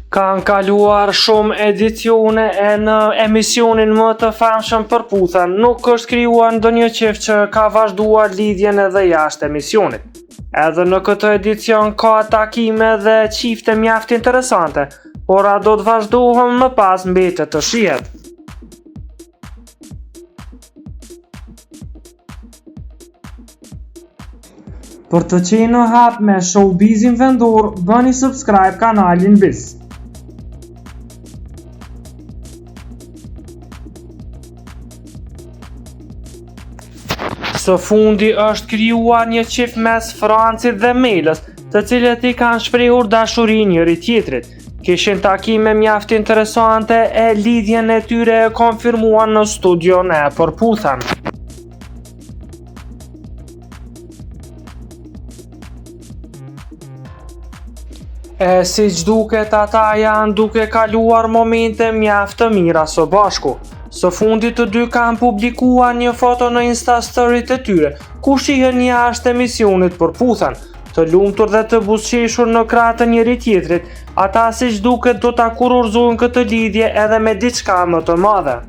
Kanë kaluar shumë edicione e në emisionin më të famshëm përputhen, nuk është krijuar ndonjë çift që ka vazhduar lidhjen edhe jashtë emisionit. Edhe në këtë edicion ka takime dhe çifte mjaft interesante, por a do të vazhdohen më pas mbetet të shihet. Për të qenë në hap me showbizin vendor, bëni subscribe kanalin Biz. Së fundi është krijuar një çift mes Francit dhe Melës, të cilët i kanë shprehur dashuri njëri tjetrit. Kishin takime mjaft interesante e lidhjen e tyre e konfirmuan në studion e përputhen. E siç duket, ata janë duke kaluar momente mjaft të mira së bashku. Së fundit të dy kanë publikuar një foto në Insta Story të tyre, ku shihen jashtë emisionit përputhen, të lumtur dhe të buzëqeshur në krah të njëri tjetrit. Ata siç duket do ta kurorëzojnë këtë lidhje edhe me diçka më të madhe.